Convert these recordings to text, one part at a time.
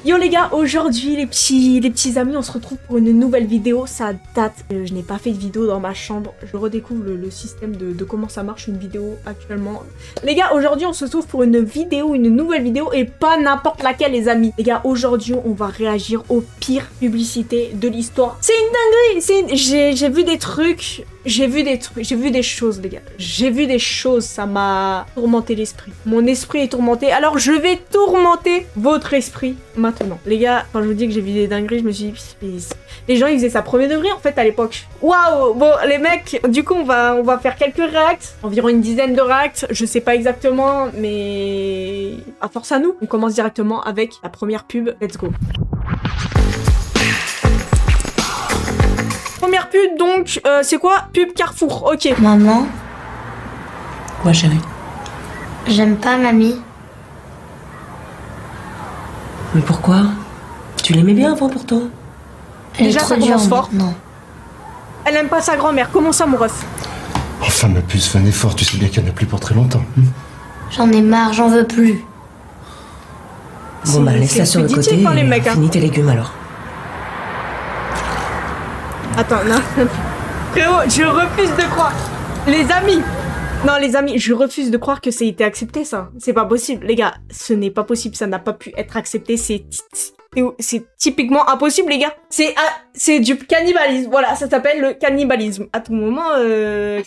Yo les gars, aujourd'hui les petits amis, on se retrouve pour une nouvelle vidéo. Ça date, je n'ai pas fait de vidéo dans ma chambre. Je redécouvre le système de comment ça marche une vidéo actuellement. Les gars, aujourd'hui on se retrouve pour une nouvelle vidéo et pas n'importe laquelle les amis. Les gars, aujourd'hui on va réagir aux pires publicités de l'histoire. C'est une dinguerie, j'ai vu des trucs, j'ai vu des choses les gars. J'ai vu des choses, ça m'a tourmenté l'esprit. Mon esprit est tourmenté, alors je vais tourmenter votre esprit maintenant. Les gars, quand je vous dis que j'ai vu des dingueries, je me suis dit, les gens ils faisaient ça premier degré en fait à l'époque. Waouh. Bon les mecs, du coup on va faire quelques réacts, environ une dizaine de réacts, je sais pas exactement, mais à force à nous. On commence directement avec la première pub, let's go. Première pub donc, c'est quoi? Pub Carrefour, ok. Maman, Quoi, chérie? j'aime pas mamie. Mais pourquoi? Tu l'aimais bien avant pourtant? Elle Déjà, est trop ça commence dure fort. maintenant. Elle aime pas sa grand-mère, comment ça mon ref? Enfin, ma puce, fais un effort, tu sais bien qu'il n'y en a plus pour très longtemps. J'en ai marre, j'en veux plus. Bon bah laisse-la c'est sur le expéditif, côté hein, les mecs, et hein. finis tes légumes alors. Attends, non. Frérot, je refuse de croire. Les amis. Non, les amis, je refuse de croire que ça a été accepté, ça. C'est pas possible. Les gars, ce n'est pas possible. Ça n'a pas pu être accepté. C'est typiquement impossible, les gars. C'est du cannibalisme. Voilà, ça s'appelle le cannibalisme. À tout moment,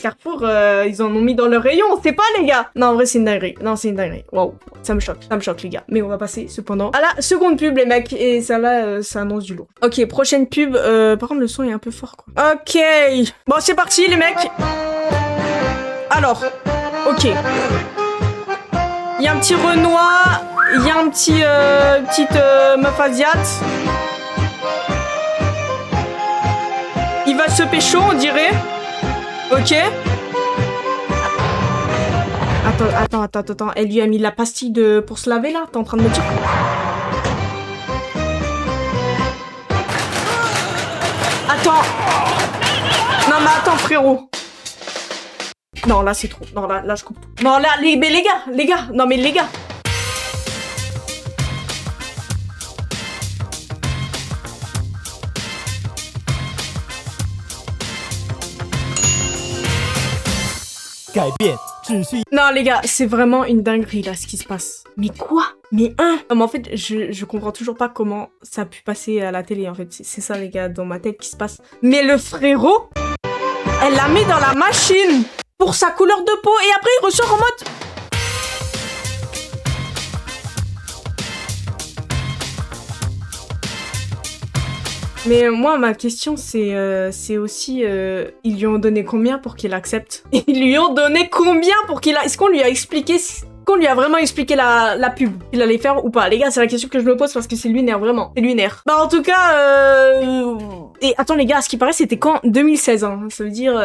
Carrefour, ils en ont mis dans leur rayon. On sait pas, les gars. Non, en vrai, c'est une dinguerie. Non, c'est une dinguerie. Waouh. Ça me choque, les gars. Mais on va passer, cependant, à la seconde pub, les mecs. Et celle-là, ça annonce du lourd. Ok, prochaine pub. Par contre, le son est un peu fort, quoi. Ok. Bon, c'est parti, les mecs. Alors, ok. Il y a un petit Renoir, il y a un petit, petite meuf asiate. Il va se pécho, on dirait. Ok. Attends. Elle lui a mis la pastille pour se laver là, t'es en train de me dire? Attends. Non mais attends frérot. Non, là, c'est trop. Non, là, je coupe tout. Non, là, mais les gars. Non, mais les gars. Non, les gars, c'est vraiment une dinguerie, là, ce qui se passe. Mais quoi? Mais Non, mais en fait, je comprends toujours pas comment ça a pu passer à la télé, en fait. C'est ça, les gars, dans ma tête qui se passe. Mais le frérot, elle l'a mis dans la machine pour sa couleur de peau et après il ressort en mode... Mais moi ma question c'est aussi ils lui ont donné combien pour qu'il accepte? Ils lui ont donné combien pour qu'il a... Est-ce qu'on lui a expliqué... Qu'on lui a vraiment expliqué la pub qu'il allait faire ou pas? Les gars, c'est la question que je me pose parce que c'est lunaire, vraiment. C'est lunaire. Bah en tout cas... Et attends les gars, à ce qui paraît c'était quand? 2016, hein. Ça veut dire...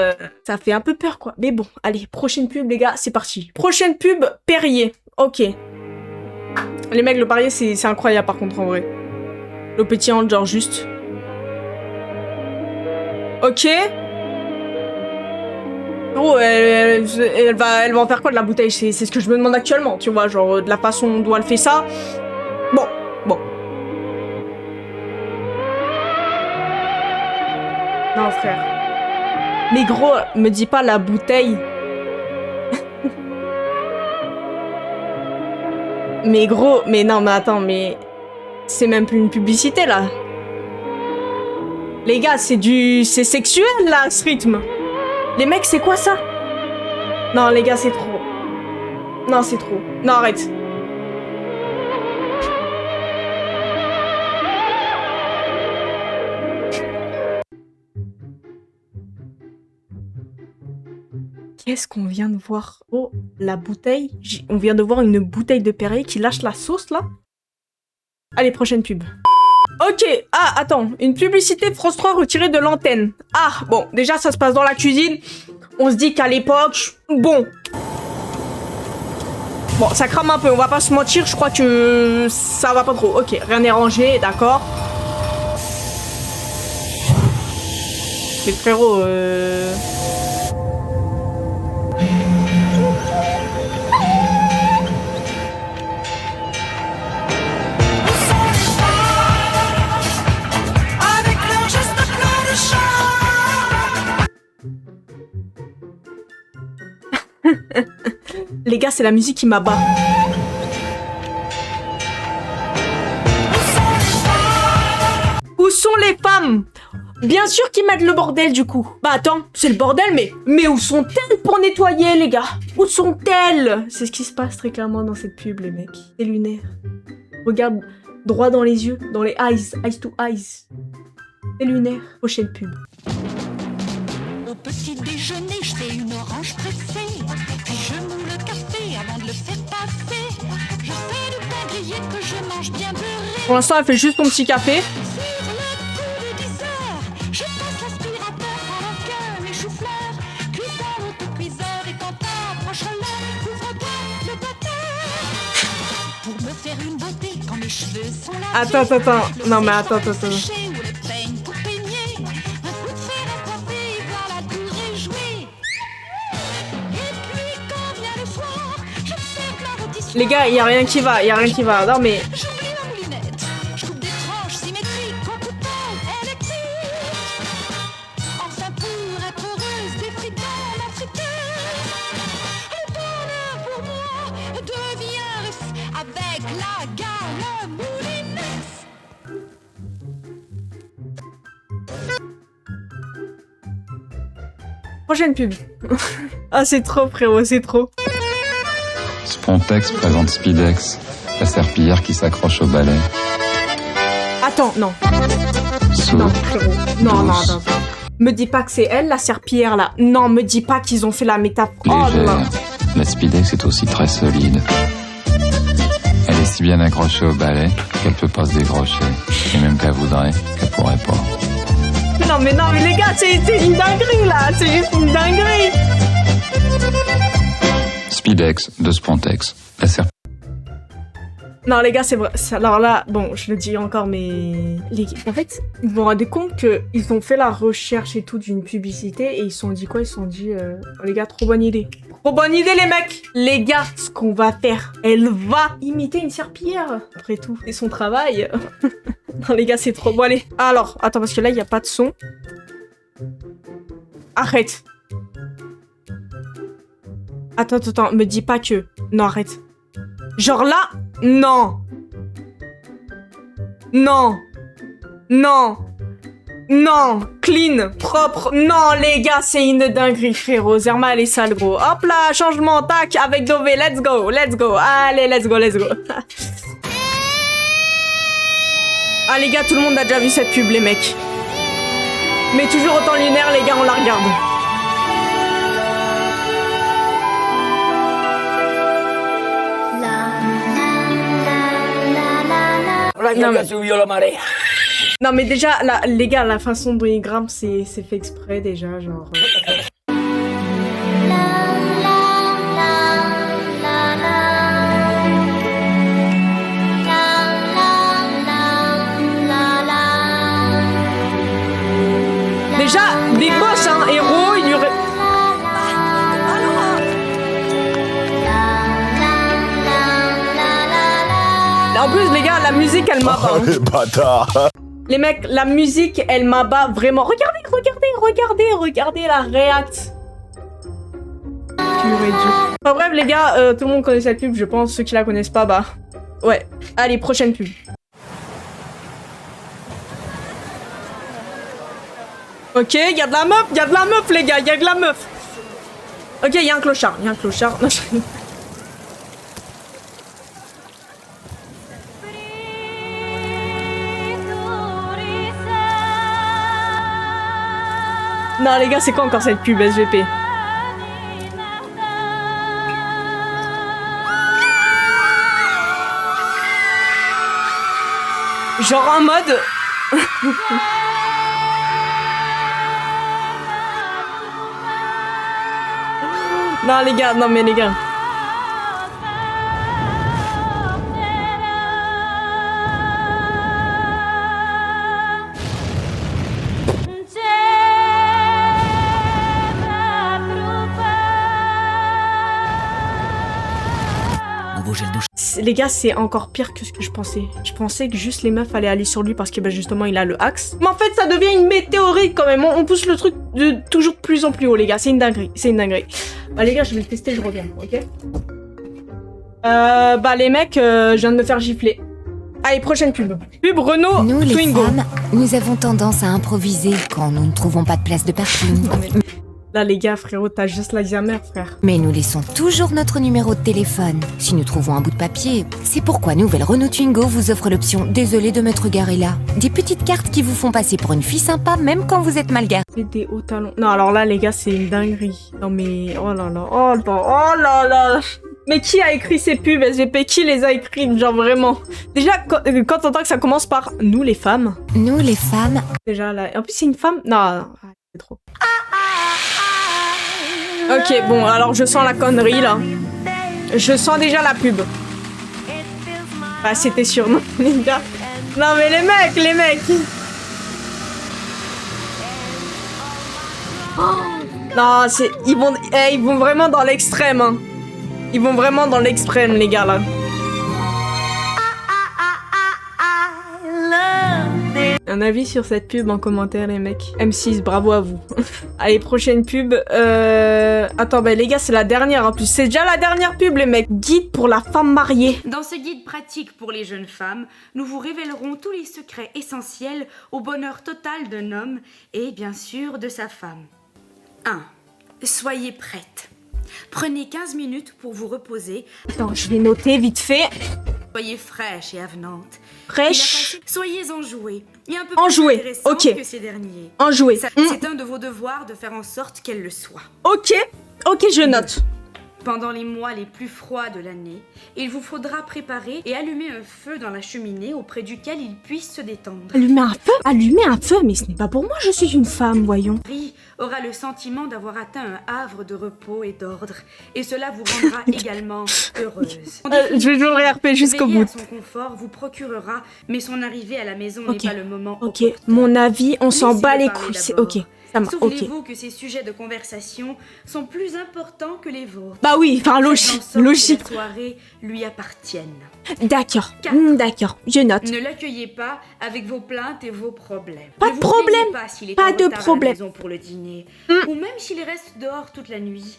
ça fait un peu peur quoi. Mais bon, allez, prochaine pub les gars, c'est parti. Prochaine pub, Perrier. Ok. Les mecs, le Perrier c'est incroyable par contre en vrai. Le pétillant genre juste... Ok. Oh, elle va en faire quoi de la bouteille? C'est ce que je me demande actuellement, tu vois, genre de la façon dont elle fait ça. Bon. Non, frère. Mais gros, me dis pas la bouteille. Mais gros, mais non, mais attends, mais... C'est même plus une publicité, là. Les gars, c'est sexuel, là, ce rythme. Les mecs, c'est quoi ça? Non, les gars, c'est trop. Non, c'est trop. Non, arrête. Qu'est-ce qu'on vient de voir? Oh, la bouteille. On vient de voir une bouteille de Perrier qui lâche la sauce, là. Allez, prochaine pub. Ok, ah, attends, une publicité France 3 retirée de l'antenne. Ah, bon, déjà, ça se passe dans la cuisine. On se dit qu'à l'époque, bon, ça crame un peu, on va pas se mentir, je crois que ça va pas trop. Ok, rien n'est rangé, d'accord. Mais frérot, Les gars, c'est la musique qui m'abat. Où sont les femmes? Bien sûr qu'ils mettent le bordel du coup. Bah attends, c'est le bordel mais où sont-elles pour nettoyer les gars? Où sont-elles? C'est ce qui se passe très clairement dans cette pub les mecs. C'est lunaire. Regarde droit dans les yeux, dans les eyes to eyes. C'est lunaire. Prochaine pub. Au petit déjeuner, je fais une orange pressée. Puis je moule le café avant de le faire passer. Je fais du pain grillé que je mange bien beurré. Pour l'instant, elle fait juste son petit café. Sur le coup de 10 heures, je passe l'aspirateur pendant que mes choux-fleurs cuisent dans l'autocuiseur. Et quand t'approches l'heure, ouvre-toi le batteur. Pour me faire une beauté quand mes cheveux sont lavés. Attends. Non mais attends. Ou le peigne pour peigner. Un coup de fer à coiffer, voilà la durée jouée. Et puis quand vient le soir, j'observe la rôtisserie. les gars, y a rien qui va, Non mais J'oublie ma moulinette. Je coupe des tranches symétriques en couteau électrique. Enfin pour être heureuse, des frites dans ma friteuse. Le bonheur pour moi devient russe avec la gamme moulinette. prochaine pub. Ah c'est trop frérot, c'est trop. Spontex présente Speedex, la serpillière qui s'accroche au balai. Attends, non. Soupe, Non, frérot. Non, douce, attends. Me dis pas que c'est elle, la serpillière, là. Non, me dis pas qu'ils ont fait la métaphore. Oh légère. là. La Speedex est aussi très solide. Elle est si bien accrochée au balai qu'elle peut pas se décrocher. Et même qu'elle voudrait, qu'elle pourrait pas. Non, mais les gars, c'est une dinguerie, là. C'est juste une dinguerie. Speedex de Spontex, la serpillière. Non, les gars, c'est vrai. Alors là, bon, je le dis encore, mais... En fait, ils vous rendez compte qu'ils ont fait la recherche et tout d'une publicité et ils se sont dit quoi? Ils se sont dit, oh, les gars, trop bonne idée. Trop bonne idée, les mecs. Les gars, ce qu'on va faire, elle va imiter une serpillière. Après tout, c'est son travail. Non, les gars, c'est trop... Bon, allez. Alors, attends, parce que là, il n'y a pas de son. Arrête. Attends, me dis pas que... Non, arrête. Genre là... Non. Clean, propre. Non, les gars, c'est une dinguerie, frérot. Zerma, elle est sale, gros. Hop là, changement, tac, avec Dové. Let's go. Allez, let's go. Ah, les gars, tout le monde a déjà vu cette pub, les mecs. Mais toujours autant lunaire, les gars, on la regarde. Non mais déjà, les gars, la façon dont il grimpe, c'est fait exprès déjà, genre... Déjà, Big Boss, hein, héros, il y aurait... En plus, les gars, la musique, elle m'abat. Oh, les bâtards. Les mecs, la musique, elle m'abat vraiment. Regardez la réact. Enfin bref, les gars, tout le monde connaît cette pub, je pense. Ceux qui la connaissent pas, bah... Ouais. Allez, prochaine pub. Ok, y a de la meuf, les gars, y a de la meuf. Ok, y a un clochard. Non, Non les gars, c'est quoi encore cette pub SVP? Genre en mode... Non les gars, non mais les gars... Les gars, c'est encore pire que ce que je pensais. Je pensais que juste les meufs allaient aller sur lui parce que bah, justement il a le axe. Mais en fait, ça devient une météorite quand même. On pousse le truc de toujours de plus en plus haut, les gars. C'est une dinguerie. Bah les gars, je vais le tester, je reviens, ok? Bah les mecs, je viens de me faire gifler. Allez, prochaine pub. Pub Renault Nous, les Twingo. femmes, nous avons tendance à improviser quand nous ne trouvons pas de place de parking. Là les gars, frérot, t'as juste l'Alzheimer, frère. Mais nous laissons toujours notre numéro de téléphone. Si nous trouvons un bout de papier, c'est pourquoi Nouvelle Renault Twingo vous offre l'option « Désolé de m'être garé là ». Des petites cartes qui vous font passer pour une fille sympa même quand vous êtes mal garé. C'est des hauts talons. Non, alors là les gars, c'est une dinguerie. Non mais, oh là là, oh là, oh là là. Mais qui a écrit ces pubs SVP? Qui les a écrites, genre vraiment? Déjà, quand t'entends que ça commence par « nous les femmes », Nous, les femmes, déjà là... En plus, c'est une femme? Non, c'est trop. Ok, bon, alors je sens la connerie, là. Je sens déjà la pub. Bah, c'était sûr, non, les gars. Non, mais les mecs Oh. Non, c'est... Ils vont vraiment dans l'extrême, hein. Ils vont vraiment dans l'extrême, les gars, là. Un avis sur cette pub en commentaire, les mecs. M6, bravo à vous. Allez, prochaine pub. Attends, bah les gars, c'est la dernière en plus. C'est déjà la dernière pub, les mecs. Guide pour la femme mariée. Dans ce guide pratique pour les jeunes femmes, nous vous révélerons tous les secrets essentiels au bonheur total d'un homme et bien sûr de sa femme. 1. Soyez prête. Prenez 15 minutes pour vous reposer. Attends, je vais noter vite fait. Soyez fraîche et avenante. Fraîche. Soyez enjouée. Et un peu Enjouée, plus intéressante ok. que ces derniers. Enjouée. C'est un de vos devoirs de faire en sorte qu'elle le soit. Ok, je note. Pendant les mois les plus froids de l'année, il vous faudra préparer et allumer un feu dans la cheminée auprès duquel il puisse se détendre. Allumer un feu, mais ce n'est pas pour moi, je suis une femme, voyons. Marie aura le sentiment d'avoir atteint un havre de repos et d'ordre, et cela vous rendra également heureuse. Je vais jouer le RP jusqu'au Veiller bout. à son confort vous procurera, mais son arrivée à la maison Ok. n'est pas le moment. Ok, opportun. mon avis, on s'en Laissez-le bat les parler couilles. C'est d'abord. ok, ça m'a. Ok. Souvenez-vous que ces sujets de conversation sont plus importants que les vôtres. Bah oui, enfin Faites en logique, sorte que logique. la soirée lui appartienne. D'accord, 4. d'accord, je note. Ne l'accueillez pas avec vos plaintes et vos problèmes. Pas Ne de vous problème, plaignez pas s'il est pas en de retard à problème. la maison pour le dîner, ou même s'il reste dehors toute la nuit.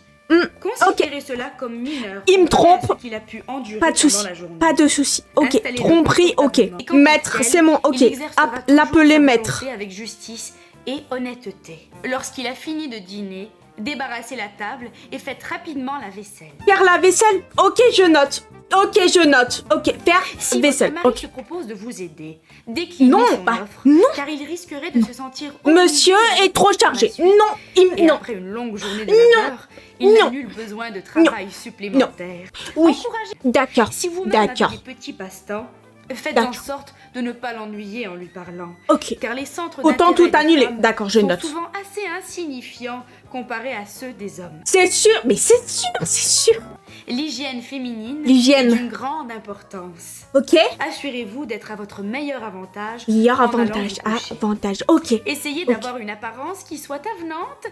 Considérez cela comme mineur. Il me comparé à trompe. ce qu'il a pu endurer Pas de pendant souci, la journée. pas de souci. Ok, Installez-le tromperie, ok. confortablement. Et quant Maître, à c'est elle, mon. Ok, il exercera hop, toujours l'appeler sa maître. volonté avec justice et honnêteté. Lorsqu'il a fini de dîner, débarrassez la table et faites rapidement la vaisselle. Faire la vaisselle, ok, je note. Ok, je note. Ok, faire Si vaisselle. votre mari Ok. se propose de vous aider, déclinez Non, son bah, offre, non. car il risquerait de se sentir Monsieur obligé est trop de chargé. par la suite. Non, Et non. après une longue journée de labeur, il n'a Non. nul besoin de travail supplémentaire. Oui, Encouragez. d'accord, Si vous-même d'accord. avez des petits passe-temps, faites en D'accord. sorte de ne pas l'ennuyer en lui parlant. Ok. Car les centres Autant d'intérêt tout des annuler. femmes D'accord, je sont note. souvent assez insignifiants comparés à ceux des hommes. C'est sûr, mais c'est sûr, c'est sûr. L'hygiène féminine L'hygiène. est d'une grande importance. Ok. Assurez-vous d'être à votre meilleur avantage. Meilleur en allant avantage, vous coucher. avantage. Ok. Essayez d'avoir une apparence qui soit avenante.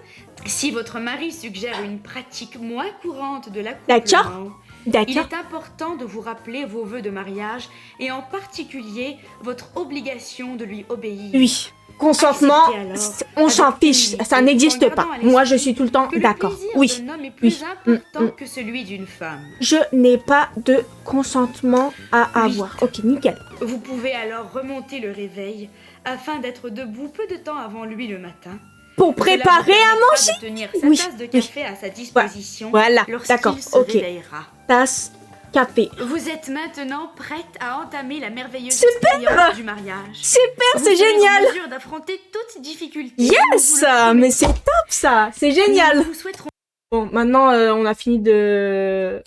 Si votre mari suggère une pratique moins courante de l'accouplement, il D'accord. est important de vous rappeler vos vœux de mariage et en particulier votre obligation de lui obéir. Oui. Consentement, Acceptez alors on s'en avec fiche, humilité, ça n'existe en pas. gardant à Moi, je l'esprit suis tout le temps que le d'accord. plaisir Oui. d'un homme est plus oui. important que celui d'une femme. Je n'ai pas de consentement à avoir. Ok, nickel. Vous pouvez alors remonter le réveil afin d'être debout peu de temps avant lui le matin. Pour préparer à manger. De tenir sa Oui, tasse de café à sa disposition. Voilà, lorsqu'il d'accord, se ok. réveillera. Tasse, café. Vous êtes maintenant prête à entamer la merveilleuse Super. expérience du mariage. Super, Vous c'est serez génial. en mesure d'affronter toute difficulté. Nous Yes, vous le promettons. mais c'est top ça, c'est génial. Nous vous souhaiterons Bon, maintenant on a fini de.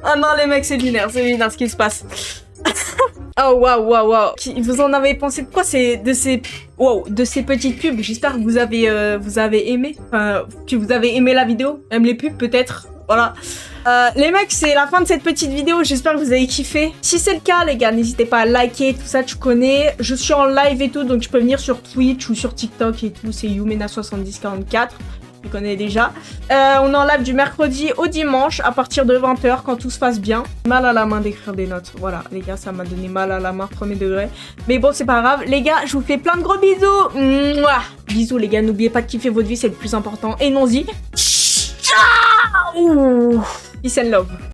Oh non les mecs, c'est lunaire ce qui se passe. Oh waouh. Vous en avez pensé de quoi de ces petites pubs? J'espère que vous avez aimé, que vous avez aimé la vidéo, même les pubs peut-être. Voilà. Les mecs, c'est la fin de cette petite vidéo. J'espère que vous avez kiffé. Si c'est le cas, les gars, n'hésitez pas à liker, tout ça, tu connais. Je suis en live et tout, donc je peux venir sur Twitch ou sur TikTok et tout. C'est Youmena7044. Tu connais déjà. On est en live du mercredi au dimanche à partir de 20h quand tout se passe bien. Mal à la main d'écrire des notes. Voilà, les gars, ça m'a donné mal à la main, premier degré. Mais bon, c'est pas grave. Les gars, je vous fais plein de gros bisous. Mouah. Bisous, les gars. N'oubliez pas de kiffer votre vie, c'est le plus important. Et non-y. Ciao. Peace and love.